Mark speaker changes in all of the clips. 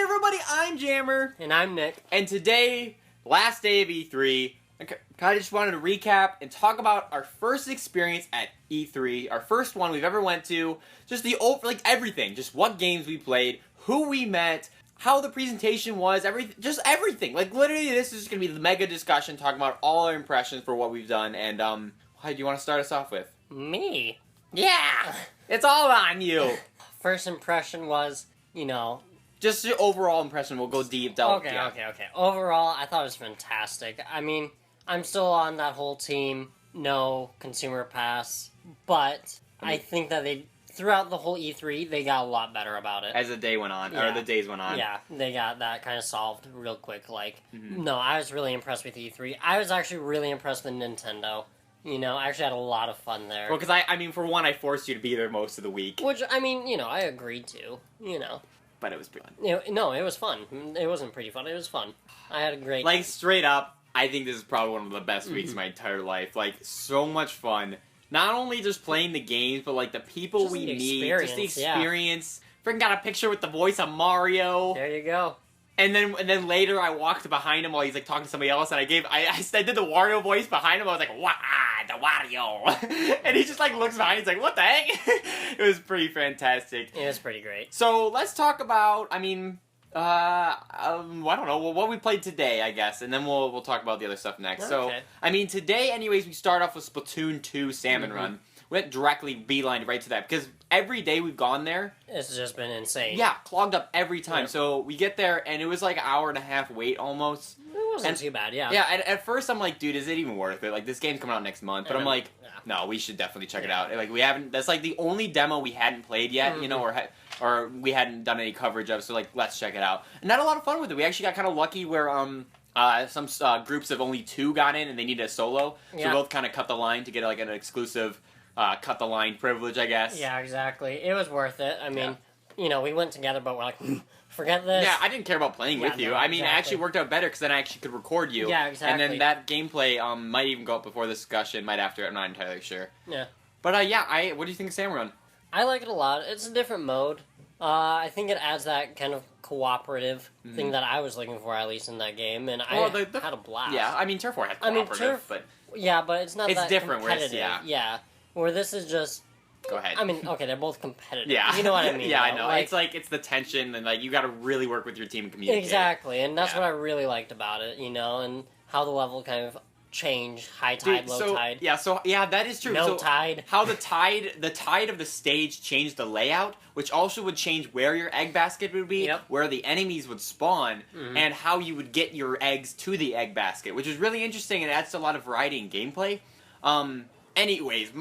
Speaker 1: everybody, I'm Jammer.
Speaker 2: And I'm Nick.
Speaker 1: And today, last day of E3, I just wanted to recap and talk about our first experience at E3, our first one we've ever went to, just everything, just what games we played, who we met, how the presentation was, everything. Like, literally, this is going to be the mega discussion, talking about all our impressions for what we've done, and, how do you want to start us off with?
Speaker 2: Me?
Speaker 1: Yeah! It's all on you!
Speaker 2: First impression was,
Speaker 1: just the overall impression, we'll go deep,
Speaker 2: Okay. Overall, I thought it was fantastic. I mean, I'm still on that whole team, no consumer pass, but I think that throughout the whole E3, they got a lot better about it.
Speaker 1: As the day went on, or the days went on.
Speaker 2: Yeah, they got that kind of solved real quick. No, I was really impressed with E3. I was actually really impressed with Nintendo. I actually had a lot of fun there.
Speaker 1: Well, because I mean, for one, I forced you to be there most of the week.
Speaker 2: Which, I mean, I agreed to,
Speaker 1: But it was pretty fun.
Speaker 2: No, it was fun. It wasn't pretty fun, it was fun. I had a great...
Speaker 1: Like, straight up, I think this is probably one of the best weeks of my entire life. Like, so much fun. Not only just playing the games, but, like, the people we meet. Just the experience. Yeah. Freaking got a picture with the voice of Mario.
Speaker 2: There you go.
Speaker 1: And then later I walked behind him while he's like talking to somebody else, and I did the Wario voice behind him. I was like, the Wario, and he just like looks behind. He's like, what the heck? It was pretty fantastic.
Speaker 2: It was pretty great.
Speaker 1: So let's talk about. I mean, I don't know what we played today, I guess, and then we'll talk about the other stuff next.
Speaker 2: Okay.
Speaker 1: So I mean, today, anyways, we start off with Splatoon 2 Salmon Run. We went directly beeline right to that because every day we've gone there,
Speaker 2: it's just been insane.
Speaker 1: Yeah, clogged up every time.
Speaker 2: Yep.
Speaker 1: So we get there and it was like an hour and a half wait almost.
Speaker 2: It wasn't too bad, yeah.
Speaker 1: Yeah, and at first I'm like, dude, is it even worth it? Like, this game's coming out next month. But I'm like, no, we should definitely check it out. Like, we haven't. That's like the only demo we hadn't played yet, or we hadn't done any coverage of. So like, let's check it out. And had a lot of fun with it. We actually got kind of lucky where some groups of only 2 got in and they needed a solo. So we both kind of cut the line to get like an exclusive. Cut the line privilege, I guess.
Speaker 2: Yeah, exactly. It was worth it. I mean, we went together, but we're like, forget this.
Speaker 1: Yeah, I didn't care about playing with you.
Speaker 2: No,
Speaker 1: I mean, it actually worked out better because then I actually could record you.
Speaker 2: Yeah, exactly.
Speaker 1: And then that gameplay might even go up before the discussion, might after. I'm not entirely sure.
Speaker 2: Yeah.
Speaker 1: But what do you think of Salmon Run?
Speaker 2: I like it a lot. It's a different mode. I think it adds that kind of cooperative thing that I was looking for, at least in that game, and I had a blast.
Speaker 1: Yeah, I mean, Turf War had cooperative, but...
Speaker 2: Yeah, but it's not that
Speaker 1: different,
Speaker 2: competitive.
Speaker 1: Yeah.
Speaker 2: Where this is just...
Speaker 1: Go ahead.
Speaker 2: I mean, okay, they're both competitive.
Speaker 1: Yeah.
Speaker 2: You know what I mean?
Speaker 1: Yeah, I know. It's the tension, and like you got to really work with your team and communicate.
Speaker 2: Exactly, and that's what I really liked about it, and how the level kind of changed, high tide, low tide.
Speaker 1: Yeah, that is true.
Speaker 2: No tide.
Speaker 1: How the tide of the stage changed the layout, which also would change where your egg basket would be, where the enemies would spawn, and how you would get your eggs to the egg basket, which is really interesting and adds a lot of variety in gameplay. Anyways,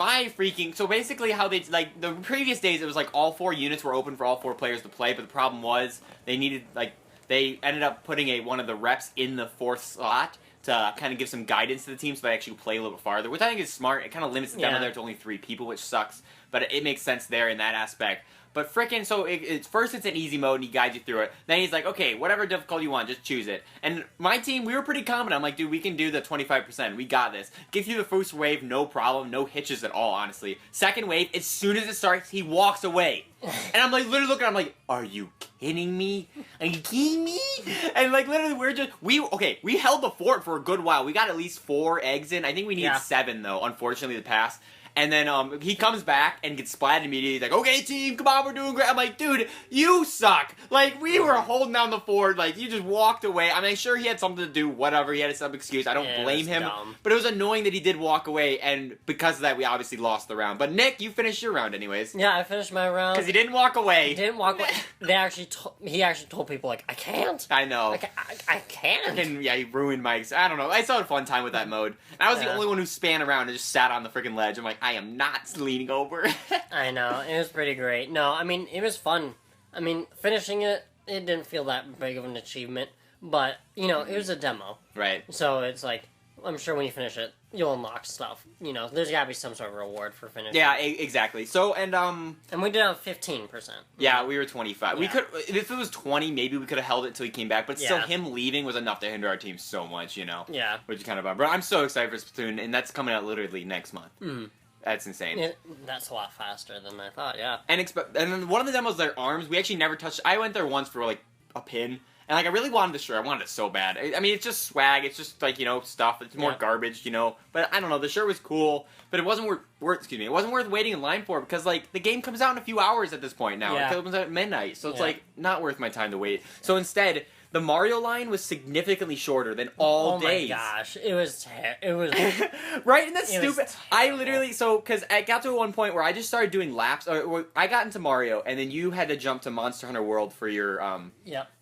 Speaker 1: so basically how the previous days it was like all 4 units were open for all 4 players to play, but the problem was they ended up putting one of the reps in the 4th slot to kind of give some guidance to the team so they actually play a little bit farther, which I think is smart. It kind of limits the demo there to only 3 people, which sucks, but it makes sense there in that aspect. But frickin', so first it's an easy mode and he guides you through it. Then he's like, okay, whatever difficulty you want, just choose it. And my team, we were pretty confident. I'm like, dude, we can do the 25%. We got this. Get through the first wave, no problem, no hitches at all, honestly. Second wave, as soon as it starts, he walks away. And I'm like, literally looking, I'm like, are you kidding me? Are you kidding me? And like, literally, we held the fort for a good while. We got at least 4 eggs in. I think we needed 7, though, unfortunately, to pass. And then he comes back and gets splatted immediately. He's like, okay, team, come on, we're doing great. I'm like, dude, you suck. Like, we were holding down the fort. Like, you just walked away. I mean, sure, he had something to do, whatever. He had some excuse. I don't blame him.
Speaker 2: Dumb.
Speaker 1: But it was annoying that he did walk away. And because of that, we obviously lost the round. But Nick, you finished your round anyways.
Speaker 2: Yeah, I finished my round.
Speaker 1: Because he didn't walk away.
Speaker 2: He didn't walk away. He actually told people, like, I can't.
Speaker 1: I know.
Speaker 2: I can't.
Speaker 1: And yeah, he ruined Mike's. I don't know. I still had a fun time with that mode. And I was the only one who span around and just sat on the freaking ledge. I'm like, I am not leaning over.
Speaker 2: I know, it was pretty great. No, I mean, it was fun. I mean, finishing it didn't feel that big of an achievement, but, it was a demo.
Speaker 1: Right.
Speaker 2: So it's like, I'm sure when you finish it, you'll unlock stuff. There's gotta be some sort of reward for finishing.
Speaker 1: Yeah, exactly. So, and
Speaker 2: we did have 15%.
Speaker 1: Yeah, we were 25.
Speaker 2: Yeah.
Speaker 1: We could, if it was 20, maybe we could have held it till he came back, but still, him leaving was enough to hinder our team so much,
Speaker 2: Yeah.
Speaker 1: Which is kind of bummer. But I'm so excited for Splatoon, and that's coming out literally next month. That's insane.
Speaker 2: That's a lot faster than I thought, yeah.
Speaker 1: And then one of the demos, their arms, we actually never touched. I went there once for like a pin. And, like, I really wanted the shirt. I wanted it so bad. I mean, it's just swag. It's just, like, you know, stuff. It's more garbage, you know. But, I don't know. The shirt was cool. But it wasn't it wasn't worth waiting in line for because, like, the game comes out in a few hours at this point now. It comes out at midnight. So it's, like, not worth my time to wait. So instead, the Mario line was significantly shorter than all days.
Speaker 2: Oh, my gosh. It was...
Speaker 1: Right? And that's stupid. I literally... So, because I got to one point where I just started doing laps. Or I got into Mario, and then you had to jump to Monster Hunter World for your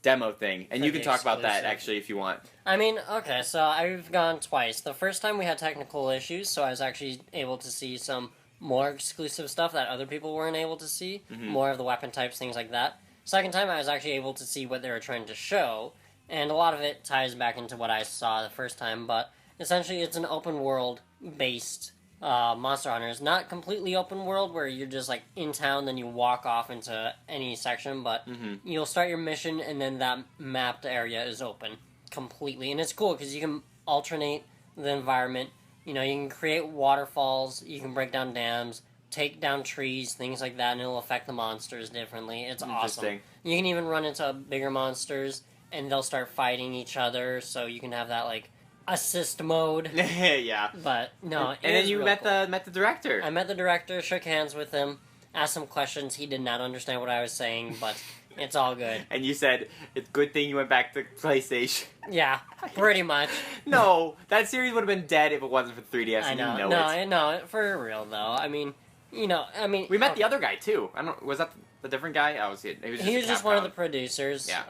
Speaker 1: demo thing. And you can talk about that, actually, if you want.
Speaker 2: I mean, okay, so I've gone twice. The first time we had technical issues, so I was actually able to see some more exclusive stuff that other people weren't able to see. More of the weapon types, things like that. Second time, I was actually able to see what they were trying to show, and a lot of it ties back into what I saw the first time, but essentially it's an open world-based Monster Hunter. It's not completely open world, where you're just, like, in town, then you walk off into any section, but you'll start your mission, and then that mapped area is open completely, and it's cool, because you can alternate the environment. You know, you can create waterfalls, you can break down dams, take down trees, things like that, and it'll affect the monsters differently. It's awesome. You can even run into bigger monsters, and they'll start fighting each other, so you can have that, like, assist mode.
Speaker 1: Yeah.
Speaker 2: But, no,
Speaker 1: and then you met the director.
Speaker 2: I met the director, shook hands with him, asked some questions. He did not understand what I was saying, but it's all good.
Speaker 1: And you said, it's a good thing you went back to PlayStation.
Speaker 2: Yeah, pretty much.
Speaker 1: No, that series would have been dead if it wasn't for 3DS.
Speaker 2: I know. No, for real, though. I mean... You know, I mean...
Speaker 1: We met the other guy, too. I don't... Was that the different guy? Oh, he was
Speaker 2: just one of the producers.
Speaker 1: Yeah.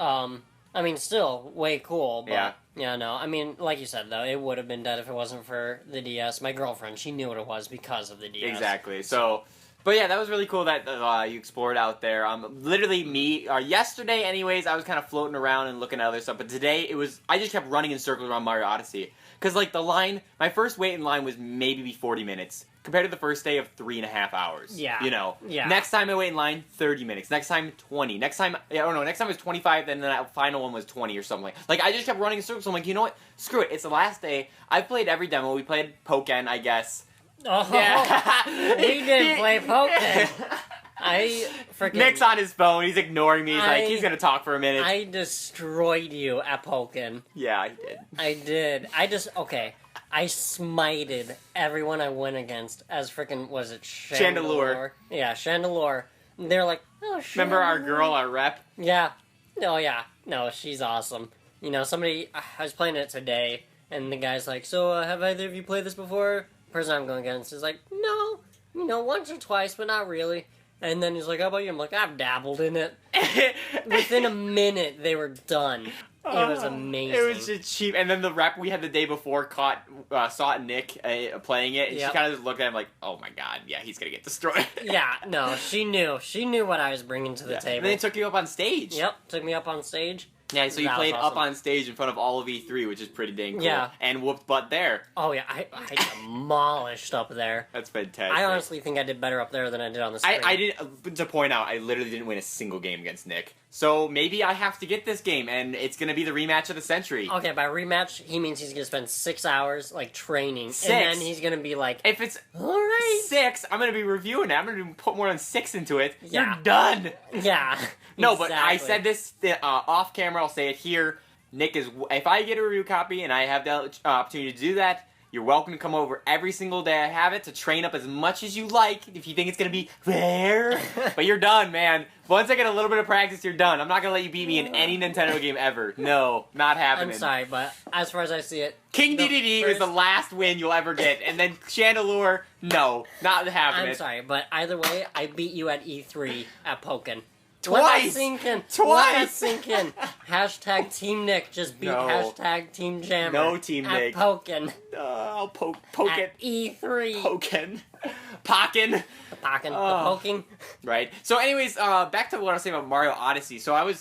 Speaker 2: I mean, still, way cool, but...
Speaker 1: Yeah,
Speaker 2: no. I mean, like you said, though, it would have been dead if it wasn't for the DS. My girlfriend, she knew what it was because of the DS.
Speaker 1: Exactly. So... But yeah, that was really cool that you explored out there. Literally yesterday anyways, I was kind of floating around and looking at other stuff, but today I just kept running in circles around Mario Odyssey. Because, like, my first wait in line was maybe 40 minutes, compared to the first day of 3.5 hours.
Speaker 2: Yeah.
Speaker 1: You know?
Speaker 2: Yeah.
Speaker 1: Next time I wait in line, 30 minutes. Next time, 20. Next time it was 25, then the final one was 20 or something. Like, I just kept running in circles. I'm like, you know what? Screw it. It's the last day. I've played every demo. We played Pokken, I guess.
Speaker 2: Oh, yeah. We didn't play Pokken.
Speaker 1: Nick's on his phone. He's ignoring me. He's gonna talk for a minute.
Speaker 2: I destroyed you at Pokken.
Speaker 1: Yeah, I did.
Speaker 2: I did. I smited everyone I went against as freaking, was it Chandelure? Yeah, Chandelure. They're like, oh, Chandelure.
Speaker 1: Remember our girl, our rep?
Speaker 2: Yeah. Oh, yeah. No, she's awesome. You know, I was playing it today, and the guy's like, so, have either of you played this before? The person I'm going against is like, no. You know, once or twice, but not really. And then he's like, how about you? I'm like, I've dabbled in it. Within a minute, they were done. It was amazing.
Speaker 1: It was just cheap. And then the rep we had the day before saw Nick playing it, and she kind of just looked at him like, oh my god, yeah, he's going to get destroyed.
Speaker 2: Yeah, no, she knew. She knew what I was bringing to the table.
Speaker 1: And then they took you up on stage.
Speaker 2: Yep, took me up on stage.
Speaker 1: Yeah, so you played up on stage in front of all of E3, which is pretty dang cool.
Speaker 2: Yeah.
Speaker 1: And whooped butt there.
Speaker 2: Oh, yeah, I demolished up there.
Speaker 1: That's fantastic.
Speaker 2: I honestly think I did better up there than I did on the screen.
Speaker 1: I didn't, to point out, I literally didn't win a single game against Nick. So maybe I have to get this game, and it's going to be the rematch of the century.
Speaker 2: Okay, by rematch, he means he's going to spend 6 hours, like, training.
Speaker 1: 6?
Speaker 2: And then he's going to be like,
Speaker 1: if it's
Speaker 2: alright,
Speaker 1: 6, I'm going to be reviewing it. I'm going to put more than 6 into it.
Speaker 2: Yeah.
Speaker 1: You're done!
Speaker 2: Yeah.
Speaker 1: No, but I said this off camera, I'll say it here. Nick if I get a review copy and I have the opportunity to do that, you're welcome to come over every single day I have it to train up as much as you like if you think it's going to be fair. But you're done, man. Once I get a little bit of practice, you're done. I'm not going to let you beat me in any Nintendo game ever. No, not happening.
Speaker 2: I'm sorry, but as far as I see it,
Speaker 1: King DDD is the last win you'll ever get. And then Chandelure, no, not happening.
Speaker 2: I'm sorry, but either way, I beat you at E3 at Pokken.
Speaker 1: Twice!
Speaker 2: Let that sink in.
Speaker 1: Twice!
Speaker 2: Let that sink in. Hashtag Team Nick just beat hashtag Team Jammer.
Speaker 1: No Team
Speaker 2: at
Speaker 1: Nick.
Speaker 2: Pokken.
Speaker 1: I'll poke
Speaker 2: at
Speaker 1: it.
Speaker 2: E3.
Speaker 1: Pokken. Pokken.
Speaker 2: The poking.
Speaker 1: Right. So anyways, back to what I was saying about Mario Odyssey. So I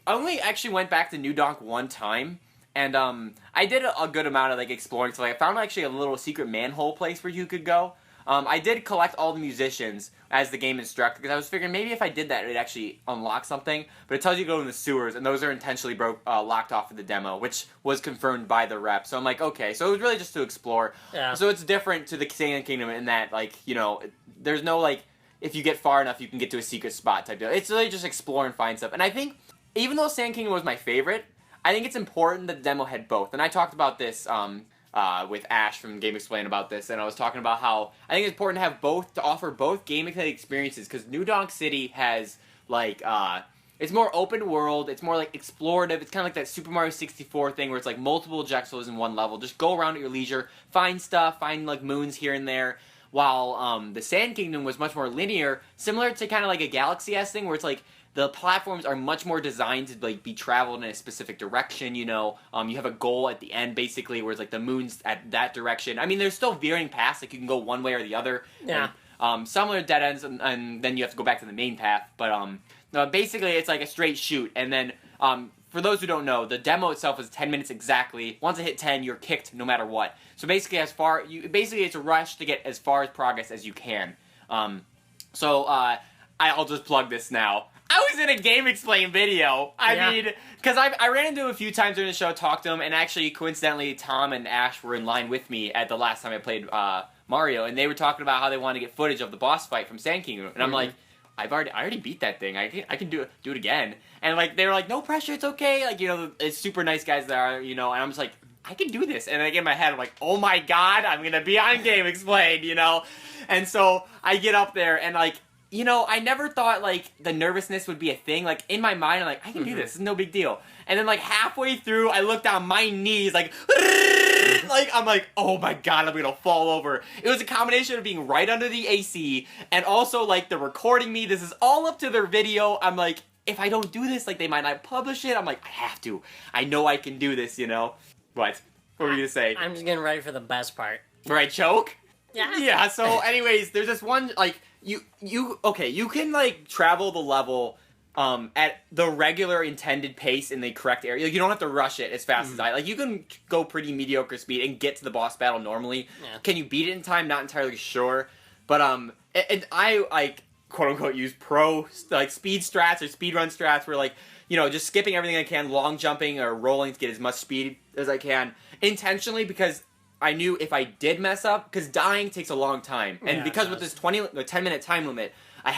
Speaker 1: only actually went back to New Donk one time. And I did a good amount of like exploring. So like, I found actually a little secret manhole place where you could go. I did collect all the musicians as the game instructed, because I was figuring maybe if I did that, it would actually unlock something. But it tells you to go in the sewers, and those are intentionally locked off for the demo, which was confirmed by the rep. So I'm like, okay. So it was really just to explore.
Speaker 2: Yeah.
Speaker 1: So it's different to the Sand Kingdom in that, like, you know, there's no, like, if you get far enough, you can get to a secret spot type deal. It's really just explore and find stuff. And I think even though Sand Kingdom was my favorite, I think it's important that the demo had both. And I talked about this with Ash from GameXplain about this, and I was talking about how I think it's important to have both, to offer both gameplay experiences, because New Donk City has, like, it's more open world, it's more, like, explorative, it's kind of like that Super Mario 64 thing where it's, like, multiple objectives in one level. Just go around at your leisure, find stuff, find, like, moons here and there, while the Sand Kingdom was much more linear, similar to kind of like a Galaxy-esque thing, where it's, like, the platforms are much more designed to, like, be traveled in a specific direction, you know. You have a goal at the end, basically, where it's, like, the moon's at that direction. I mean, there's still veering paths, like, you can go one way or the other.
Speaker 2: Yeah.
Speaker 1: And, some are dead ends, and then you have to go back to the main path. But, no, basically, it's, like, a straight shoot. And then, for those who don't know, the demo itself is 10 minutes exactly. Once I hit 10, you're kicked no matter what. So, basically, basically, it's a rush to get as far as progress as you can. I'll just plug this now. I was in a GameXplain video. I mean, because I ran into him a few times during the show, talked to him, and actually, coincidentally, Tom and Ash were in line with me at the last time I played Mario, and they were talking about how they wanted to get footage of the boss fight from Sand Kingdom, and I'm like, I already beat that thing. I can do it again. And like they were like, no pressure, it's okay. Like, you know, it's super nice guys there, you know. And I'm just like, I can do this. And like in my head, I'm like, oh my god, I'm gonna be on GameXplain, you know. And so I get up there and like, you know, I never thought, like, the nervousness would be a thing. Like, in my mind, I'm like, I can do this. It's no big deal. And then, like, halfway through, I look down my knees, like, I'm like, oh my god, I'm gonna fall over. It was a combination of being right under the AC, and also, like, they're recording me. This is all up to their video. I'm like, if I don't do this, like, they might not publish it. I'm like, I have to. I know I can do this, you know? What? What were you gonna say?
Speaker 2: I'm just getting ready for the best part.
Speaker 1: Where I choke?
Speaker 2: Yeah.
Speaker 1: Yeah, so anyways, there's this one, like, you can, like, travel the level, at the regular intended pace in the correct area. Like, you don't have to rush it as fast as like, you can go pretty mediocre speed and get to the boss battle normally. Yeah. Can you beat it in time? Not entirely sure. But, and I, like, quote-unquote, use like, speed strats or speedrun strats where, like, you know, just skipping everything I can, long jumping or rolling to get as much speed as I can, intentionally, because I knew if I did mess up, because dying takes a long time, and because with this 10-minute time limit,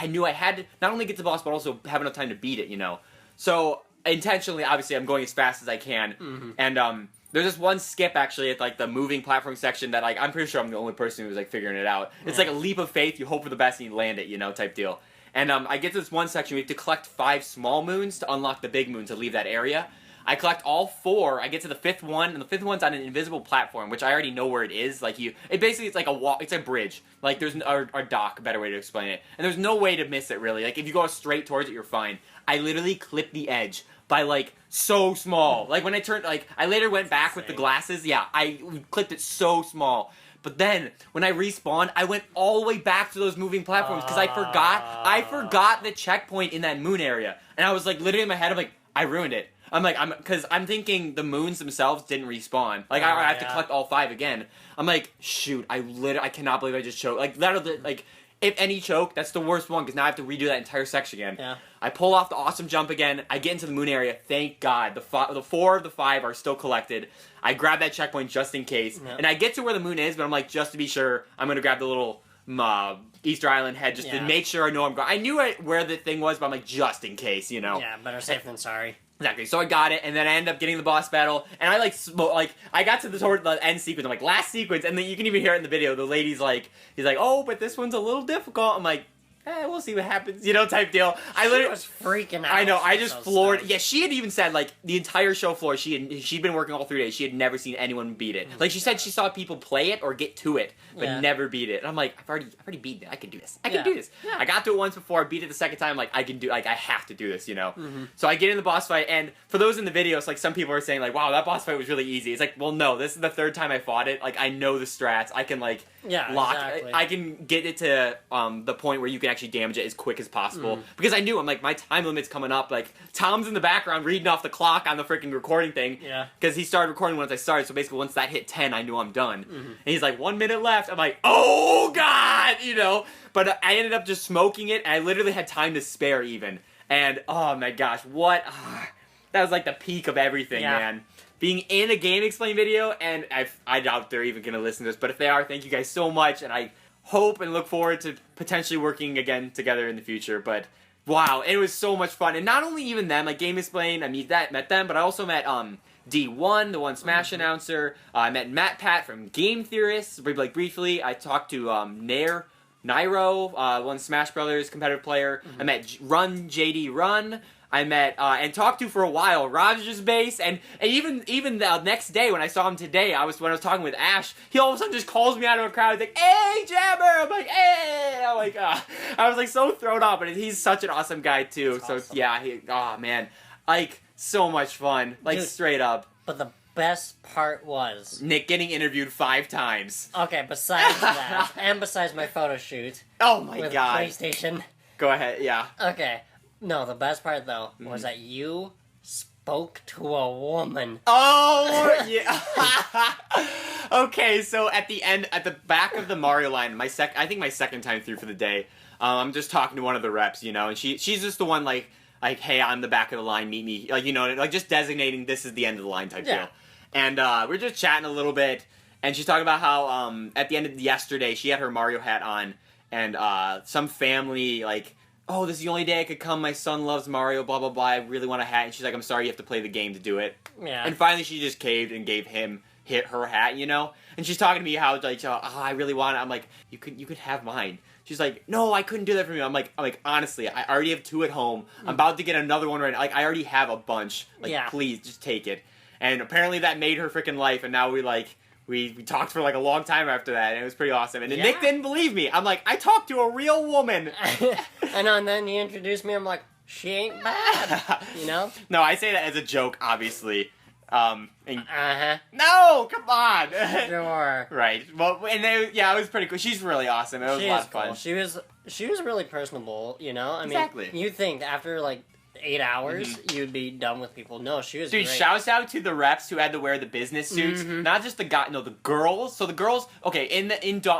Speaker 1: knew I had to not only get to the boss, but also have enough time to beat it, you know? So, intentionally, obviously, I'm going as fast as I can, and, there's this one skip, actually, at, like, the moving platform section that, like, I'm pretty sure I'm the only person who's, like, figuring it out. It's like a leap of faith, you hope for the best and you land it, you know, type deal. And, I get to this one section, we have to collect 5 small moons to unlock the big moon to leave that area. I collect all 4, I get to the 5th one, and the 5th one's on an invisible platform, which I already know where it is. Like, it's like it's a bridge. Like, there's a dock, a better way to explain it. And there's no way to miss it, really. Like, if you go straight towards it, you're fine. I literally clipped the edge by, like, so small. Like, when I turned, like, I later went back with the glasses, I clipped it so small. But then, when I respawned, I went all the way back to those moving platforms, because I forgot the checkpoint in that moon area. And I was, like, literally in my head, I'm like, I ruined it. Because I'm thinking the moons themselves didn't respawn. Like, I have to collect all 5 again. I'm like, shoot, I cannot believe I just choked. Like, if any choke, that's the worst one, because now I have to redo that entire section again. Yeah. I pull off the awesome jump again, I get into the moon area, thank God. The 4 of the 5 are still collected. I grab that checkpoint just in case, and I get to where the moon is, but I'm like, just to be sure, I'm gonna grab the little Easter Island head just to make sure I know I'm going. I knew where the thing was, but I'm like, just in case, you know?
Speaker 2: Yeah, better safe than sorry.
Speaker 1: Exactly. So I got it, and then I ended up getting the boss battle, and I I got to toward the end sequence. I'm like, last sequence, and then you can even hear it in the video. The lady's like, he's like, oh, but this one's a little difficult. I'm like, we'll see what happens, you know, type deal. I literally
Speaker 2: was freaking out.
Speaker 1: I know, I just floored. Yeah, she had even said, like, the entire show floor, she'd been working all 3 days. She had never seen anyone beat it. Like, she said she saw people play it or get to it, but never beat it. And I'm like, I've already beaten it. I can do this. I can do this. Yeah. I got to it once before. I beat it the second time. Like, I have to do this, you know? So I get in the boss fight, and for those in the videos, like, some people are saying, like, wow, that boss fight was really easy. It's like, well, no, this is the 3rd time I fought it. Like, I know the strats. I can, like, lock. Exactly. I can get it to the point where you can actually damage it as quick as possible, because I knew, I'm like, my time limit's coming up. Like, Tom's in the background reading off the clock on the freaking recording thing, because he started recording once I started, so basically once that hit 10, I knew I'm done. And he's like, 1 minute left. I'm like, oh god, you know. But I ended up just smoking it, and I literally had time to spare even. And oh my gosh, that was like the peak of everything, man. Being in a GameXplain video, and I doubt they're even gonna listen to this, but if they are, thank you guys so much, and I hope and look forward to potentially working again together in the future. But Wow, it was so much fun. And not only even them, like GameXplain, I met them, but I also met D1, the one Smash announcer. I met Matt Pat from Game Theorists, like briefly. I talked to Nairo, one Smash Brothers competitive player. I met JD Run. I met and talked to for a while Raj's base, and even the next day when I saw him today, when I was talking with Ash, he all of a sudden just calls me out of a crowd. He's like, "Hey, Jammer!" I'm like, "Hey!" I'm like, I was like so thrown off, but he's such an awesome guy too.
Speaker 2: That's
Speaker 1: so
Speaker 2: awesome.
Speaker 1: yeah, man, like so much fun, like
Speaker 2: Dude,
Speaker 1: straight up.
Speaker 2: But the best part was
Speaker 1: Nick getting interviewed 5 times.
Speaker 2: okay. Besides that, and besides my photo shoot.
Speaker 1: Oh my
Speaker 2: with
Speaker 1: god!
Speaker 2: PlayStation.
Speaker 1: Go ahead, yeah.
Speaker 2: Okay. No, the best part though was that you spoke to a woman.
Speaker 1: Oh yeah. Okay, so at the back of the Mario line, I think my second time through for the day, I'm just talking to one of the reps, and she's just the one like, hey, I'm the back of the line, meet me, like just designating this is the end of the line type deal. And we're just chatting a little bit, and she's talking about how at the end of yesterday she had her Mario hat on, and some family like, oh, this is the only day I could come. My son loves Mario, blah, blah, blah. I really want a hat. And she's like, I'm sorry, you have to play the game to do it.
Speaker 2: Yeah.
Speaker 1: And finally she just caved and gave her hat, And she's talking to me how, like, oh, I really want it. I'm like, you could have mine. She's like, no, I couldn't do that for me. I'm like, honestly, I already have 2 at home. I'm about to get another one right now. Like, I already have a bunch. Like, please, just take it. And apparently that made her freaking life. And now we talked for like a long time after that, and it was pretty awesome. And then Nick didn't believe me. I'm like, I talked to a real woman.
Speaker 2: And then he introduced me. I'm like, she ain't bad,
Speaker 1: No, I say that as a joke, obviously. No, come on.
Speaker 2: Sure.
Speaker 1: Right. Well, and it was pretty cool. She's really awesome. It was a lot of fun.
Speaker 2: She was really personable. I mean,
Speaker 1: exactly.
Speaker 2: You think after like 8 hours, you'd be done with people. No, she was
Speaker 1: Dude,
Speaker 2: great.
Speaker 1: shouts out to the reps who had to wear the business suits. Not just the guy, no, the girls. So the girls, okay, in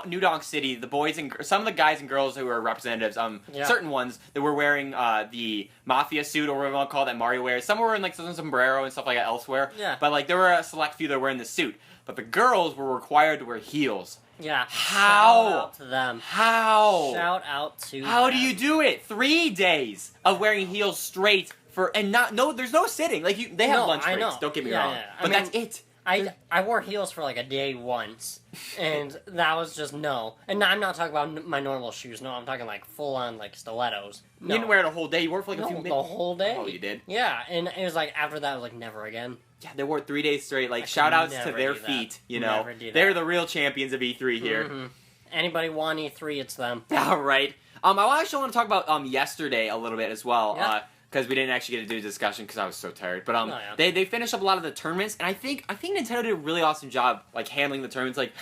Speaker 1: New Donk City, the boys and some of the guys and girls who were representatives, certain ones that were wearing the Mafia suit or whatever you want to call that Mario wears. Some were wearing like some sombrero and stuff like that elsewhere.
Speaker 2: Yeah.
Speaker 1: But like there were a select few that were wearing the suit. But the girls were required to wear heels.
Speaker 2: Yeah.
Speaker 1: How?
Speaker 2: Shout out to them.
Speaker 1: How?
Speaker 2: Shout out to
Speaker 1: How
Speaker 2: them.
Speaker 1: do you do it? 3 days of wearing heels straight there's no sitting. Like they have lunch breaks. Don't get me wrong. Yeah. But that's it.
Speaker 2: I wore heels for like a day once, and that was just no. And I'm not talking about my normal shoes. No, I'm talking like full on like stilettos. No.
Speaker 1: You didn't wear it a whole day. You wore it for like a few minutes.
Speaker 2: The whole day.
Speaker 1: Oh, you did.
Speaker 2: Yeah, and it was like after that, I was like never again.
Speaker 1: Yeah, they wore it 3 days straight. Like shout outs to their feet.
Speaker 2: Never do that.
Speaker 1: They're the real champions of E3 here.
Speaker 2: Anybody want E3? It's them.
Speaker 1: All right. I actually want to talk about yesterday a little bit as well.
Speaker 2: Yeah.
Speaker 1: Because we didn't actually get to do a discussion because I was so tired. But they finished up a lot of the tournaments, and I think Nintendo did a really awesome job like handling the tournaments. Like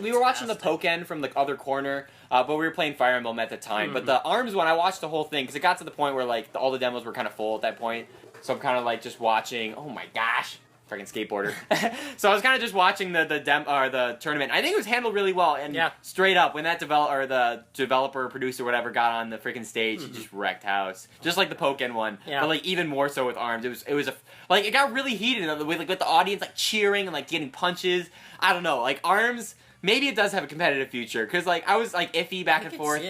Speaker 1: we were watching the Pokken from the other corner, but we were playing Fire Emblem at the time. But the ARMS one, I watched the whole thing because it got to the point where like all the demos were kind of full at that point. So I'm kind of like just watching. Oh my gosh. Freaking skateboarder. So I was kind of just watching the tournament. I think it was handled really well, and straight up when that developer, producer, whatever, got on the freaking stage, he just wrecked house, just like the Pokken one. But like even more so with ARMS. It got really heated with the audience like cheering and like getting punches. I don't know, like ARMS. Maybe it does have a competitive future because like I was like iffy back and forth.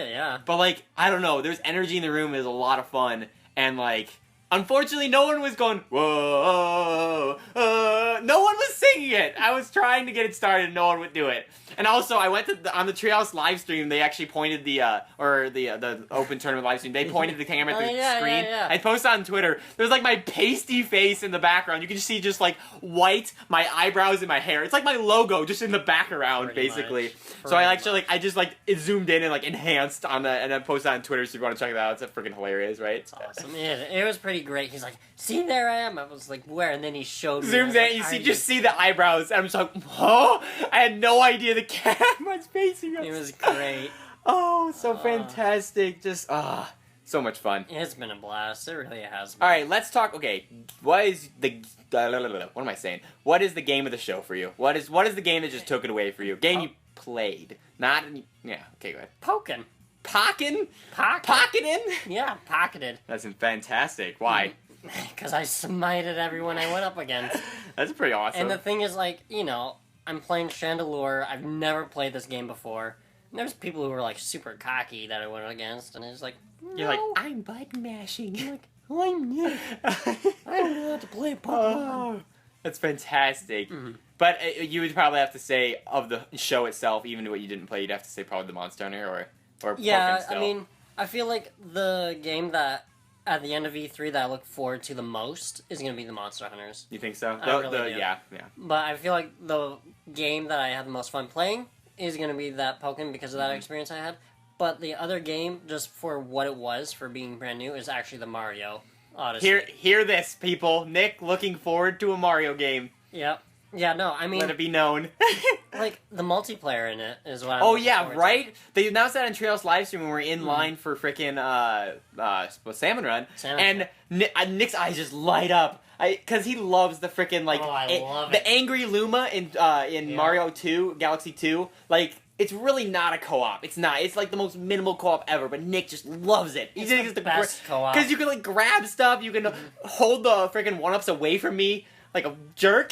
Speaker 1: But like I don't know, there's energy in the room. It was a lot of fun, and like. Unfortunately, no one was going, whoa, no one was singing it. I was trying to get it started, and no one would do it. And also, I went to on the Treehouse live stream. They actually pointed the open tournament live stream. They pointed the camera at the screen. I posted on Twitter. There's like my pasty face in the background. You can just see just like white, my eyebrows and my hair. It's like my logo just in the background, basically. So I actually it zoomed in and like enhanced on and then posted on Twitter. So if you want to check it out, it's freaking hilarious, right?
Speaker 2: It's awesome. It was pretty great. He's like, see, there I am. I was like, where? And then he showed me.
Speaker 1: Zooms in, you just see the eyebrows. And I'm just like, huh? I had no idea the camera's facing us.
Speaker 2: It was great.
Speaker 1: Oh, so fantastic. Just, so much fun.
Speaker 2: It's been a blast. It really has been.
Speaker 1: All right, let's talk. Okay, what is the... what am I saying? What is the game of the show for you? What is the game that just took it away for you? Game you played. Not... Yeah, okay, go ahead.
Speaker 2: Pokken.
Speaker 1: Pocketing?
Speaker 2: Yeah, pocketed.
Speaker 1: That's fantastic. Why?
Speaker 2: Because I smited everyone I went up against.
Speaker 1: That's pretty awesome.
Speaker 2: And the thing is, like, I'm playing Chandelure. I've never played this game before. there's people who were like super cocky that I went against, and it's like, no.
Speaker 1: You're like, I'm button mashing.
Speaker 2: You're like, I'm Nick. I don't know how to play Pokemon.
Speaker 1: That's fantastic.
Speaker 2: Mm-hmm.
Speaker 1: But you would probably have to say, of the show itself, even what you didn't play, you'd have to say probably the Monster Hunter or
Speaker 2: yeah,
Speaker 1: Pokemon still.
Speaker 2: I mean, I feel like the game that at the end of E3 that I look forward to the most is going to be the Monster Hunters.
Speaker 1: You think so?
Speaker 2: I really do.
Speaker 1: Yeah.
Speaker 2: But I feel like the game that I had the most fun playing is going to be that Pokemon because of that experience I had. But the other game, just for what it was, for being brand new, is actually the Mario Odyssey.
Speaker 1: Hear this, people. Nick looking forward to a Mario game.
Speaker 2: Yep. Yeah, no, I mean...
Speaker 1: Let it be known.
Speaker 2: like, the multiplayer in it is what I'm
Speaker 1: Oh,
Speaker 2: looking
Speaker 1: yeah,
Speaker 2: forward
Speaker 1: right?
Speaker 2: to.
Speaker 1: They announced that in Trails livestream when we were in line for freaking Salmon Run. And Nick's eyes just light up. Because he loves the freaking, like...
Speaker 2: Oh, I love
Speaker 1: the
Speaker 2: it.
Speaker 1: Angry Luma in Mario 2, Galaxy 2. Like, it's really not a co-op. It's not. It's like the most minimal co-op ever, but Nick just loves it.
Speaker 2: It's the best co-op.
Speaker 1: Because you can, like, grab stuff. You can hold the freaking one-ups away from me. Like a jerk.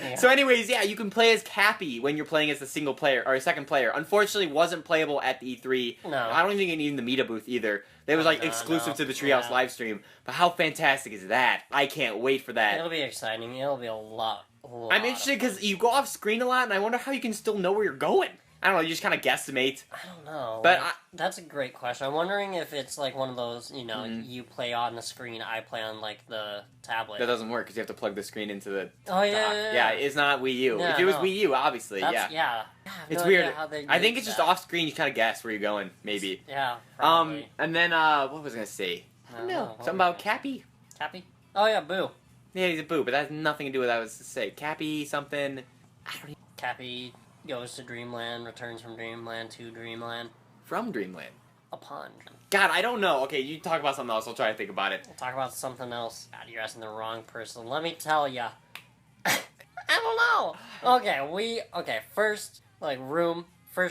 Speaker 2: Yeah.
Speaker 1: So anyways, yeah, you can play as Cappy when you're playing as the single player, or a second player. Unfortunately, wasn't playable at the E3.
Speaker 2: No.
Speaker 1: I don't even think in the Meta booth either. It was like exclusive to the Treehouse live stream. But how fantastic is that? I can't wait for that.
Speaker 2: It'll be exciting. It'll be a lot
Speaker 1: I'm interested because you go off screen a lot, and I wonder how you can still know where you're going. I don't know, you just kind of guesstimate.
Speaker 2: I don't know.
Speaker 1: But
Speaker 2: that's a great question. I'm wondering if it's like one of those, you know, you play on the screen, I play on like the tablet.
Speaker 1: That doesn't work because you have to plug the screen into the
Speaker 2: Oh, yeah,
Speaker 1: dock.
Speaker 2: yeah.
Speaker 1: It's not Wii U.
Speaker 2: Yeah,
Speaker 1: if it was
Speaker 2: no.
Speaker 1: Wii U, obviously,
Speaker 2: That's,
Speaker 1: yeah.
Speaker 2: I have
Speaker 1: It's
Speaker 2: no
Speaker 1: weird.
Speaker 2: idea how they
Speaker 1: I think
Speaker 2: did
Speaker 1: it's just
Speaker 2: that.
Speaker 1: off screen. You kind of guess where you're going, maybe.
Speaker 2: Yeah, probably.
Speaker 1: And then what was I gonna say? I don't know. Something about Cappy.
Speaker 2: Cappy? Oh yeah, Boo.
Speaker 1: Yeah, he's a boo, but that has nothing to do with what I was to say. Cappy something. I don't even...
Speaker 2: Cappy goes to Dreamland, returns from Dreamland to Dreamland.
Speaker 1: From Dreamland.
Speaker 2: A pond.
Speaker 1: God, I don't know. Okay, you talk about something else. I'll try to think about it.
Speaker 2: We'll talk about something else. God, you're asking the wrong person. Let me tell ya. I don't know. Okay, first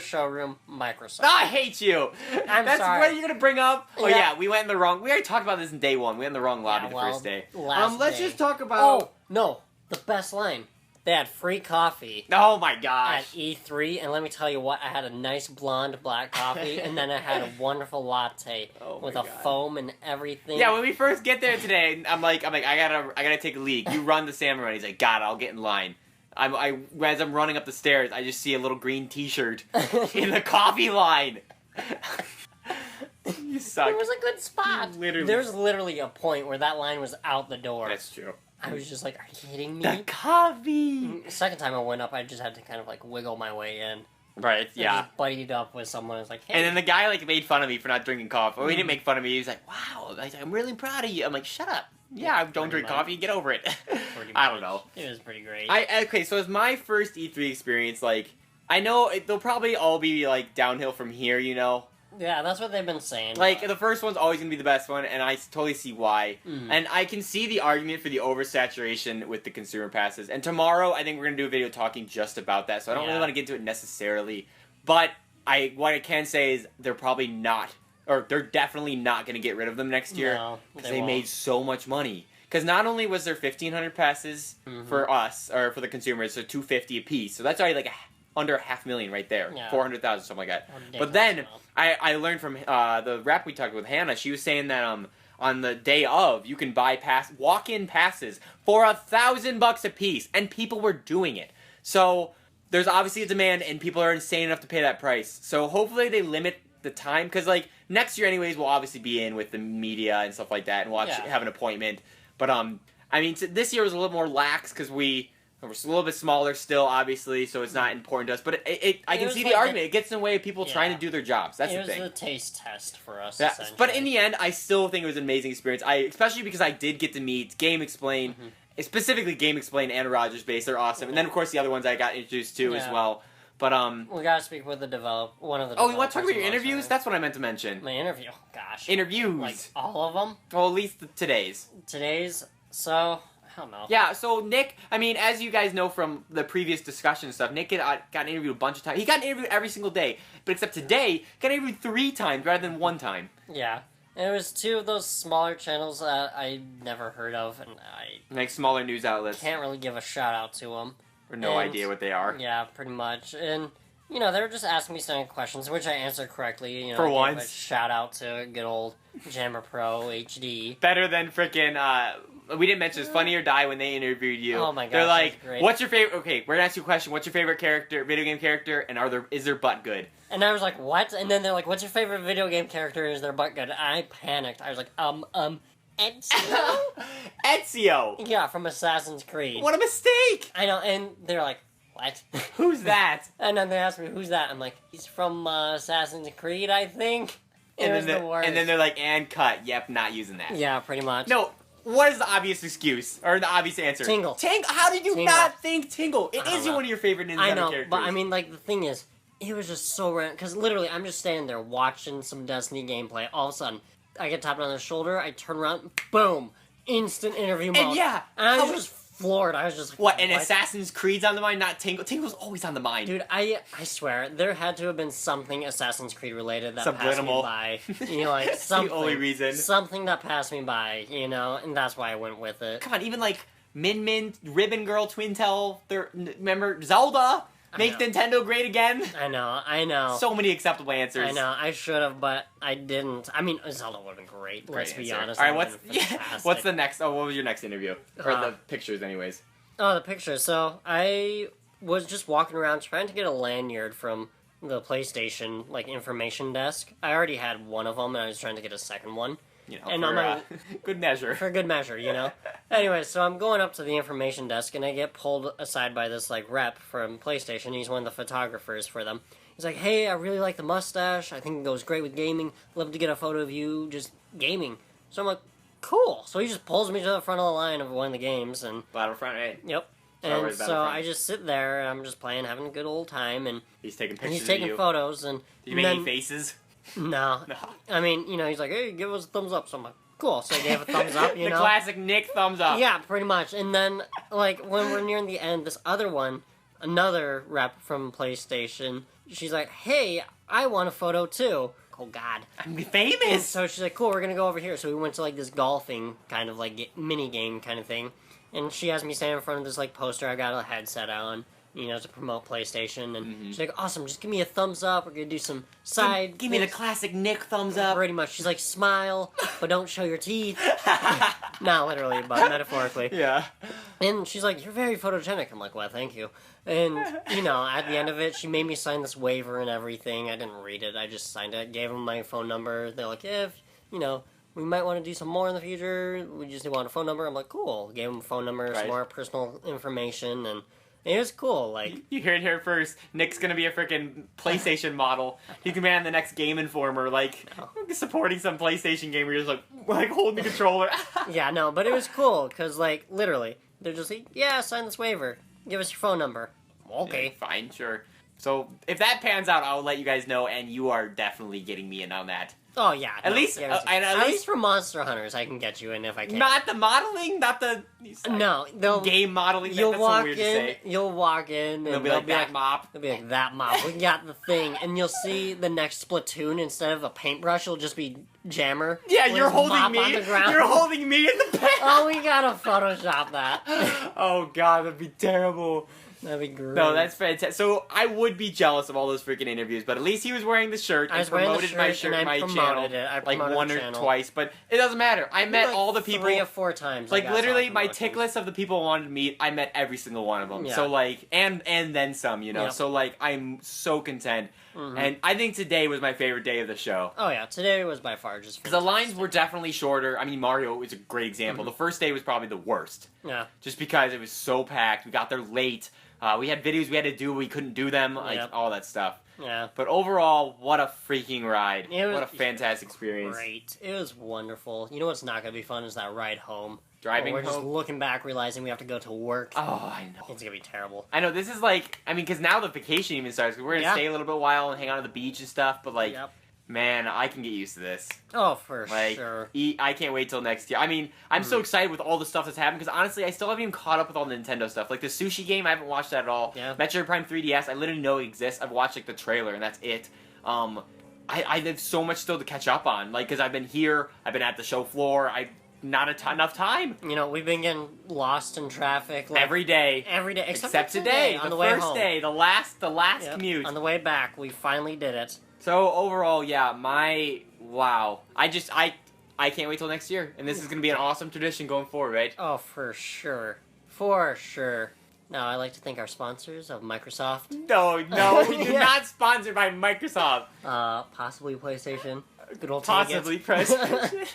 Speaker 2: showroom, Microsoft.
Speaker 1: Oh, I hate you. That's
Speaker 2: sorry.
Speaker 1: what you're gonna bring up. Oh
Speaker 2: Yeah.
Speaker 1: yeah, we went in the wrong. We already talked about this in day one. We went in the wrong lobby the first day. Let's just talk about.
Speaker 2: Oh no, the best line. They had free coffee
Speaker 1: Oh my
Speaker 2: at
Speaker 1: gosh.
Speaker 2: E3, and let me tell you what, I had a nice blonde black coffee, and then I had a wonderful latte
Speaker 1: Oh my
Speaker 2: with
Speaker 1: God.
Speaker 2: a foam and everything.
Speaker 1: Yeah, when we first get there today, I'm like, I gotta take a leak. You run the salmon run. He's like, God, I'll get in line. As I'm running up the stairs, I just see a little green T-shirt in the coffee line. You suck.
Speaker 2: It was a good spot.
Speaker 1: Literally.
Speaker 2: There was literally a point where that line was out the door.
Speaker 1: That's true.
Speaker 2: I was just like, are you kidding me?
Speaker 1: The coffee.
Speaker 2: The second time I went up, I just had to kind of like wiggle my way in.
Speaker 1: Right.
Speaker 2: I
Speaker 1: Yeah.
Speaker 2: just buddied up with someone. I was like, hey.
Speaker 1: And then the guy like made fun of me for not drinking coffee. Well, he didn't make fun of me. He was like, "Wow, I'm really proud of you." I'm like, "Shut up." Yeah, I don't drink
Speaker 2: much.
Speaker 1: coffee. Get over it.
Speaker 2: Pretty
Speaker 1: I don't
Speaker 2: much.
Speaker 1: know.
Speaker 2: It was pretty great.
Speaker 1: Okay, so it's my first E3 experience. Like, I know they'll probably all be like downhill from here. You know,
Speaker 2: Yeah, that's what they've been saying.
Speaker 1: like
Speaker 2: but-
Speaker 1: the first one's always gonna be the best one, and I totally see why.
Speaker 2: Mhm.
Speaker 1: And I can see the argument for the oversaturation with the consumer passes. And tomorrow, I think we're gonna do a video talking just about that. So I don't really
Speaker 2: Yeah.
Speaker 1: want to get into it necessarily, but what I can say is they're probably not, or they're definitely not gonna get rid of them next year
Speaker 2: No,
Speaker 1: because
Speaker 2: they
Speaker 1: they made
Speaker 2: won't.
Speaker 1: so much money. Because not only was there 1,500 passes for us, or for the consumers, so 250 a piece. So that's already like under $500,000 right there.
Speaker 2: Yeah.
Speaker 1: 400,000, something like that.
Speaker 2: Ridiculous
Speaker 1: But then,
Speaker 2: amount.
Speaker 1: I learned from the rep we talked with Hannah, she was saying that on the day of, you can buy walk-in passes for $1,000 a piece, and people were doing it. So there's obviously a demand, and people are insane enough to pay that price. So hopefully they limit the time, because like next year anyways, we'll obviously be in with the media and stuff like that, and we'll actually have an appointment. But I mean, this year was a little more lax because we're a little bit smaller still, obviously, so it's not important to us. But I can see the argument. It gets in the way of people trying to do their jobs. That's the thing.
Speaker 2: It was a taste test for us,
Speaker 1: Yeah,
Speaker 2: essentially.
Speaker 1: but in the end, I still think it was an amazing experience. Especially because I did get to meet GameXplain, specifically GameXplain and Rogers Base. They're awesome. And then, of course, the other ones I got introduced to as well. But,
Speaker 2: we gotta speak with one of the developers.
Speaker 1: Oh, you want to talk about your interviews? That's what I meant to mention.
Speaker 2: My interview? Gosh.
Speaker 1: Interviews.
Speaker 2: Like, all of them?
Speaker 1: Well, at least today's.
Speaker 2: So, I don't know.
Speaker 1: Yeah, so Nick, I mean, as you guys know from the previous discussion stuff, Nick got interviewed a bunch of times. He got interviewed every single day, but except today, got interviewed 3 times rather than 1 time.
Speaker 2: Yeah. And it was 2 of those smaller channels that I never heard of, and I
Speaker 1: Like smaller news outlets.
Speaker 2: can't really give a shout out to them.
Speaker 1: Or no idea what they are.
Speaker 2: Yeah, pretty much. And you know, they were just asking me some questions, which I answered correctly. You know,
Speaker 1: For
Speaker 2: I gave
Speaker 1: once.
Speaker 2: a shout out to good old JammerProHD.
Speaker 1: Better than freaking. We didn't mention this. Funny or Die when they interviewed you.
Speaker 2: Oh my gosh,
Speaker 1: They're like,
Speaker 2: great.
Speaker 1: "What's your favorite?" Okay, we're gonna ask you a question. What's your favorite character, video game character, and is their butt good?
Speaker 2: And I was like, what? And then they're like, what's your favorite video game character? Is their butt good? And I panicked. I was like, Ezio?
Speaker 1: Ezio.
Speaker 2: Yeah, from Assassin's Creed.
Speaker 1: What a mistake!
Speaker 2: I know, and they're like, what?
Speaker 1: Who's that?
Speaker 2: And then they asked me, who's that? I'm like, he's from Assassin's Creed, I think. It was the worst.
Speaker 1: And then they're like, and cut. Yep, not using that.
Speaker 2: Yeah, pretty much.
Speaker 1: No, what is the obvious excuse? Or the obvious answer?
Speaker 2: Tingle.
Speaker 1: Tingle? How did you
Speaker 2: Tingle.
Speaker 1: not think Tingle? It is one of your favorite Nintendo
Speaker 2: I know,
Speaker 1: characters.
Speaker 2: but I mean, like, the thing is, it was just so random. Because literally, I'm just standing there watching some Destiny gameplay. All of a sudden, I get tapped on the shoulder, I turn around, boom! Instant interview mode.
Speaker 1: And yeah,
Speaker 2: and I was just floored. I was just like,
Speaker 1: what? And Assassin's Creed's on the mind, not Tingle. Tingle's always on the mind.
Speaker 2: Dude, I swear, there had to have been something Assassin's Creed related that
Speaker 1: Subliminal.
Speaker 2: passed me by. You know, like,
Speaker 1: It's
Speaker 2: something.
Speaker 1: the only reason.
Speaker 2: Something that passed me by, you know, and that's why I went with it.
Speaker 1: Come on, even like Min, Ribbon Girl, Twintel, remember Zelda? Make Nintendo great again?
Speaker 2: I know.
Speaker 1: So many acceptable answers.
Speaker 2: I know, I should have, but I didn't. I mean, Zelda would have been great, let's be honest.
Speaker 1: Alright,
Speaker 2: That
Speaker 1: what's the next? Oh, what was your next interview? Or the pictures, anyways.
Speaker 2: Oh, the picture. So, I was just walking around trying to get a lanyard from the PlayStation, like, information desk. I already had one of them, and I was trying to get a second one.
Speaker 1: You know,
Speaker 2: And
Speaker 1: for
Speaker 2: on my-
Speaker 1: good measure.
Speaker 2: For good measure, you know? Anyway, so I'm going up to the information desk, and I get pulled aside by this, like, rep from PlayStation. He's one of the photographers for them. He's like, hey, I really like the mustache. I think it goes great with gaming. Love to get a photo of you just gaming. So I'm like, cool. So he just pulls me to the front of the line of one of the games, and...
Speaker 1: Battlefront, right?
Speaker 2: Yep.
Speaker 1: Star
Speaker 2: And
Speaker 1: Wars
Speaker 2: so
Speaker 1: Battlefront.
Speaker 2: I just sit there, and I'm just playing, having a good old time, and
Speaker 1: He's taking pictures
Speaker 2: he's taking
Speaker 1: of you.
Speaker 2: photos, and...
Speaker 1: Did you make any faces?
Speaker 2: No.
Speaker 1: No.
Speaker 2: I mean, you know, he's like, hey, give us a thumbs up. So I'm like, cool. So I gave a thumbs up, you
Speaker 1: the
Speaker 2: know?
Speaker 1: classic Nick thumbs up.
Speaker 2: Yeah, pretty much. And then, like, when we're nearing the end, this other one, another rep from PlayStation, she's like, hey, I want a photo too. Oh, God.
Speaker 1: I'm
Speaker 2: And
Speaker 1: famous!
Speaker 2: so she's like, cool, we're gonna go over here. So we went to, like, this golfing kind of, like, mini-game kind of thing. And she has me stand in front of this, like, poster. I got a headset on, you know, to promote PlayStation. And she's like, awesome, just give me a thumbs up. We're gonna do some side...
Speaker 1: Give me the classic Nick thumbs up.
Speaker 2: Pretty much. She's like, smile, but don't show your teeth. Not literally, but metaphorically.
Speaker 1: Yeah.
Speaker 2: And she's like, you're very photogenic. I'm like, well, thank you. And, you know, at the end of it, she made me sign this waiver and everything. I didn't read it. I just signed it. Gave them my phone number. They're like, yeah, if, you know, we might want to do some more in the future. We just want a phone number. I'm like, cool. Gave them a phone number, some more personal information, and it was cool. Like,
Speaker 1: You heard it here first. Nick's gonna be a freaking PlayStation model. He can be on the next Game Informer, like, supporting some PlayStation game where you're just like holding the controller.
Speaker 2: yeah, no, but it was cool, because, like, literally, they're just like, yeah, sign this waiver. Give us your phone number. Okay.
Speaker 1: Yeah, fine, sure. So, if that pans out, I'll let you guys know, and you are definitely getting me in on that.
Speaker 2: Oh, yeah.
Speaker 1: At least-
Speaker 2: yeah, at least for Monster Hunters, I can get you in if I can.
Speaker 1: Not the modeling, not the
Speaker 2: No, they'll...
Speaker 1: game modeling.
Speaker 2: You'll
Speaker 1: That's
Speaker 2: walk
Speaker 1: so weird to
Speaker 2: in,
Speaker 1: say.
Speaker 2: you'll walk in, and
Speaker 1: They'll be like that mop.
Speaker 2: They'll be like, that mop. We got the thing. And you'll see the next Splatoon, instead of a paintbrush, it'll just be Jammer.
Speaker 1: Yeah,
Speaker 2: with
Speaker 1: you're
Speaker 2: his
Speaker 1: holding
Speaker 2: mop
Speaker 1: me.
Speaker 2: on the ground.
Speaker 1: You're holding me in the back.
Speaker 2: Oh, we gotta Photoshop that.
Speaker 1: Oh god, that'd be terrible.
Speaker 2: That'd be great.
Speaker 1: No, that's fantastic. So I would be jealous of all those freaking interviews, but at least he was wearing the shirt
Speaker 2: I
Speaker 1: and
Speaker 2: was wearing the
Speaker 1: promoted my
Speaker 2: shirt,
Speaker 1: shirt,
Speaker 2: and I
Speaker 1: my
Speaker 2: promoted
Speaker 1: channel,
Speaker 2: it. I
Speaker 1: like
Speaker 2: promoted
Speaker 1: one
Speaker 2: the
Speaker 1: or
Speaker 2: channel.
Speaker 1: twice. But it doesn't matter. I met
Speaker 2: like
Speaker 1: all the people.
Speaker 2: 3 or 4 times.
Speaker 1: Like
Speaker 2: I got
Speaker 1: literally,
Speaker 2: some
Speaker 1: my
Speaker 2: promotions.
Speaker 1: tick list of the people I wanted to meet, I met every single one of them.
Speaker 2: Yeah.
Speaker 1: So like, and then some, you know.
Speaker 2: Yep.
Speaker 1: So like, I'm so content, and I think today was my favorite day of the show.
Speaker 2: Oh yeah, today was by far just
Speaker 1: Because the lines were definitely shorter. I mean, Mario is a great example. The first day was probably the worst.
Speaker 2: Yeah.
Speaker 1: Just because it was so packed. We got there late. We had videos we had to do. We couldn't do them. Like,
Speaker 2: Yep.
Speaker 1: all that stuff.
Speaker 2: Yeah.
Speaker 1: But overall, what a freaking ride.
Speaker 2: It was
Speaker 1: What a fantastic experience.
Speaker 2: Great. It was wonderful. You know what's not gonna be fun is that ride home.
Speaker 1: Driving
Speaker 2: We're just
Speaker 1: home?
Speaker 2: looking back, realizing we have to go to work.
Speaker 1: Oh, I know.
Speaker 2: It's gonna be terrible.
Speaker 1: I know, this is like, I mean, because now the vacation even starts. 'Cause we're going to
Speaker 2: Yeah.
Speaker 1: stay a little bit while and hang out on the beach and stuff. But, like,
Speaker 2: Yep.
Speaker 1: man, I can get used to this.
Speaker 2: Oh, for
Speaker 1: Like,
Speaker 2: sure.
Speaker 1: I can't wait till next year. I mean, I'm so excited with all the stuff that's happened because honestly, I still haven't even caught up with all the Nintendo stuff. Like the sushi game, I haven't watched that at all.
Speaker 2: Yeah.
Speaker 1: Metroid Prime 3DS, I literally know it exists. I've watched like the trailer and that's it. I have so much still to catch up on. Like, because I've been here, I've been at the show floor. not enough time.
Speaker 2: You know, we've been getting lost in traffic like,
Speaker 1: every day,
Speaker 2: except
Speaker 1: today,
Speaker 2: on
Speaker 1: the
Speaker 2: way
Speaker 1: first
Speaker 2: home.
Speaker 1: day, the last commute.
Speaker 2: On the way back, we finally did it.
Speaker 1: So overall, yeah, wow. I can't wait till next year, and this is gonna be an awesome tradition going forward, right?
Speaker 2: Oh, for sure. For sure. Now, I'd like to thank our sponsors of Microsoft.
Speaker 1: No, you're not sponsored by Microsoft.
Speaker 2: Possibly PlayStation. Good old
Speaker 1: Possibly PlayStation.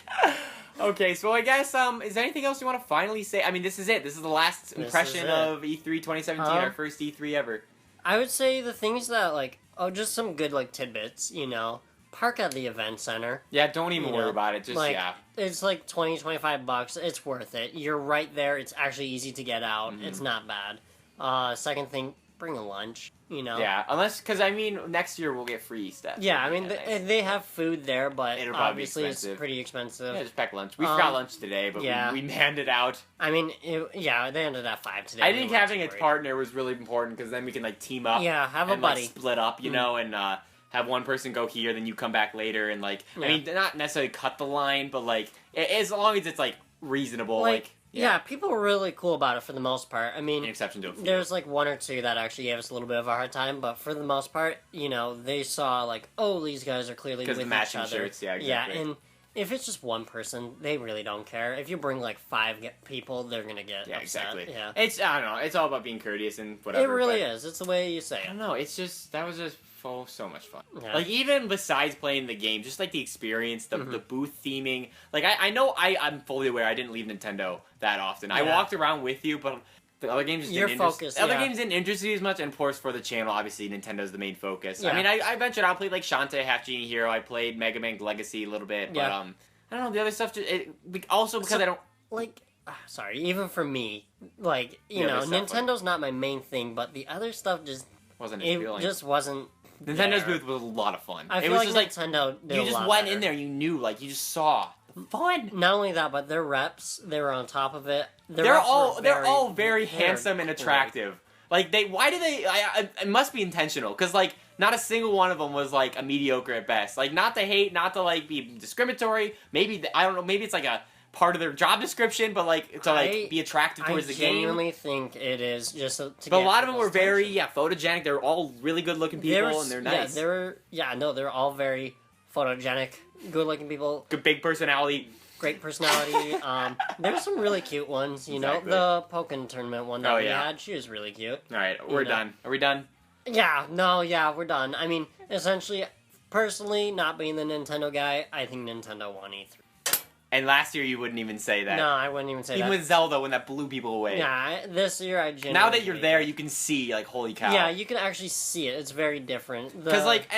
Speaker 1: Okay, so I guess, is there anything else you want to finally say? I mean, this is it. This is the last impression of E3 2017, our first E3 ever.
Speaker 2: I would say the things that, like, just some good, like, tidbits, you know. Park at the event center.
Speaker 1: Yeah, don't even worry about it. Just,
Speaker 2: like, it's like $20-25. It's worth it. You're right there. It's actually easy to get out. Mm-hmm. It's not bad. Second thing, bring a lunch, you know.
Speaker 1: Yeah, because, I mean, next year we'll get free stuff.
Speaker 2: Yeah, I mean, they have food there, but
Speaker 1: it'll
Speaker 2: obviously it's pretty expensive.
Speaker 1: Yeah, just pack lunch. We forgot lunch today, but we manned it out.
Speaker 2: I mean, they ended at 5 today.
Speaker 1: I think having a partner was really important, because then we can, like, team up.
Speaker 2: Yeah, have a buddy.
Speaker 1: Like, split up, you know, and, have one person go here, then you come back later, and, like, I mean, not necessarily cut the line, but, like, as long as it's, like, reasonable,
Speaker 2: Yeah, people were really cool about it for the most part. I mean,
Speaker 1: an exception to a few.
Speaker 2: There's, like, one or two that actually gave us a little bit of a hard time, but for the most part, you know, they saw, like, oh, these guys are clearly with each other. Because the matching shirts, yeah, exactly. Yeah, and if it's just one person, they really don't care. If you bring, like, 5 people, they're gonna get upset.
Speaker 1: Exactly.
Speaker 2: Yeah,
Speaker 1: I don't know, it's all about being courteous and whatever.
Speaker 2: It really is. It's the way you say it.
Speaker 1: I don't know, that was just so much fun.
Speaker 2: Yeah.
Speaker 1: Like, even besides playing the game, just, like, the experience, the booth theming. Like, I know I'm fully aware I didn't leave Nintendo that often. Yeah. I walked around with you, but the other games just didn't interest me. Other games didn't interest me as much, and of course, for the channel, obviously, Nintendo's the main focus. Yeah. I mean, I ventured out, played, like, Shantae, Half Genie Hero, I played Mega Man Legacy a little bit, but, I don't know, the other stuff, I don't...
Speaker 2: Like... Sorry, even for me, like, you know, Nintendo's not my main thing, but the other stuff just...
Speaker 1: wasn't as appealing.
Speaker 2: It just wasn't...
Speaker 1: Nintendo's booth was a lot of fun.
Speaker 2: I feel like Nintendo did
Speaker 1: you just went in there, you knew, like, you just saw fun.
Speaker 2: Not only that, but their reps, they were on top of it.
Speaker 1: They're all very handsome and attractive. Like, why do they, it must be intentional, because, like, not a single one of them was, like, a mediocre at best. Like, not to hate, not to, like, be discriminatory, maybe, I don't know, maybe it's, like, a part of their job description, but, like, to, like, be attractive towards the game.
Speaker 2: I genuinely think it is just to
Speaker 1: But a lot of them were very, photogenic. They're all really good-looking people, and they're nice.
Speaker 2: They're all very photogenic, good-looking people.
Speaker 1: Good, big personality.
Speaker 2: Great personality. There's some really cute ones, you know. The Pokken tournament one that we had, she was really cute.
Speaker 1: Alright, we're done. Are we done?
Speaker 2: Yeah, we're done. I mean, essentially, personally, not being the Nintendo guy, I think Nintendo won E3.
Speaker 1: And last year you wouldn't even say that.
Speaker 2: No, I wouldn't even say that.
Speaker 1: Even with Zelda, when that blew people away.
Speaker 2: Yeah, this year I genuinely...
Speaker 1: Now that you're there, you can see, like, holy cow.
Speaker 2: Yeah, you can actually see it. It's very different.
Speaker 1: Because, like,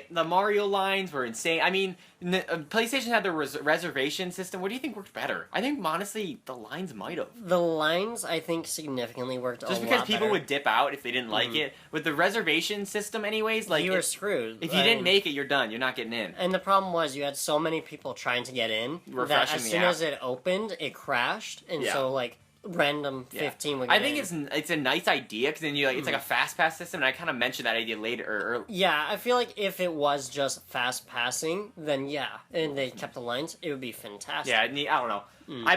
Speaker 1: the Mario lines were insane. I mean, PlayStation had the reservation system. What do you think worked better? I think, honestly, the lines might have.
Speaker 2: The lines, I think, significantly worked
Speaker 1: Just because people would dip out if they didn't like it. With the reservation system, anyways, like...
Speaker 2: You were screwed.
Speaker 1: If you didn't make it, you're done. You're not getting in.
Speaker 2: And the problem was, you had so many people trying to get in, that as soon as it opened, it crashed. And so, like... random 15 would get
Speaker 1: I think it's a nice idea, because then it's like a fast pass system, and I kind of mentioned that idea later.
Speaker 2: Yeah, I feel like if it was just fast passing, then and they kept the lines, it would be fantastic.
Speaker 1: Yeah, I don't know.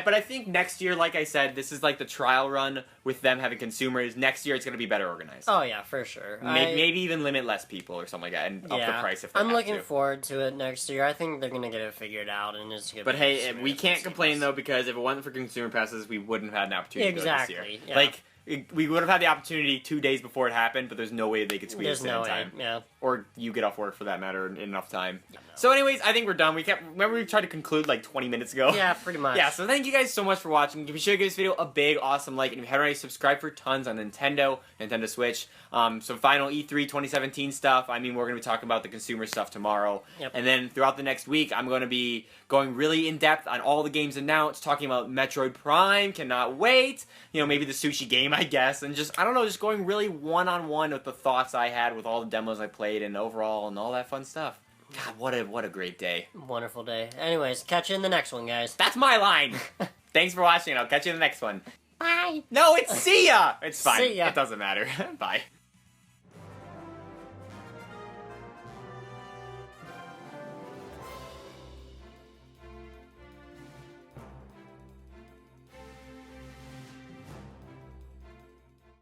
Speaker 1: But I think next year, like I said, this is like the trial run with them having consumers. Next year, it's going to be better organized.
Speaker 2: Oh, yeah, for sure.
Speaker 1: Maybe even limit less people or something like that, and up the price if they
Speaker 2: I'm looking forward to it next year. I think they're going to get it figured out, and it's going to
Speaker 1: But hey, we can't complain, though, because if it wasn't for consumer passes, we wouldn't have had an opportunity to go this year.
Speaker 2: Yeah.
Speaker 1: Like, we would have had the opportunity 2 days before it happened, but there's no way they could squeeze it in time.
Speaker 2: Yeah.
Speaker 1: Or you get off work for that matter in enough time. Yeah, no. So anyways, I think we're done. Remember we tried to conclude like 20 minutes ago?
Speaker 2: Yeah, pretty much.
Speaker 1: Yeah, so thank you guys so much for watching. Be sure to give this video a big, awesome like, and if you haven't already, subscribe for tons on Nintendo Switch. Some final E3 2017 stuff. I mean, we're going to be talking about the consumer stuff tomorrow.
Speaker 2: Yep.
Speaker 1: And then throughout the next week, I'm going to be going really in-depth on all the games announced, talking about Metroid Prime, cannot wait, maybe the sushi game, I guess, and just, I don't know, just going really one-on-one with the thoughts I had with all the demos I played and overall and all that fun stuff. God, what a great day.
Speaker 2: Wonderful day. Anyways, catch you in the next one, guys.
Speaker 1: That's my line. Thanks for watching, and I'll catch you in the next one.
Speaker 2: Bye.
Speaker 1: No, it's see ya! It's fine.
Speaker 2: See ya.
Speaker 1: It doesn't matter. Bye.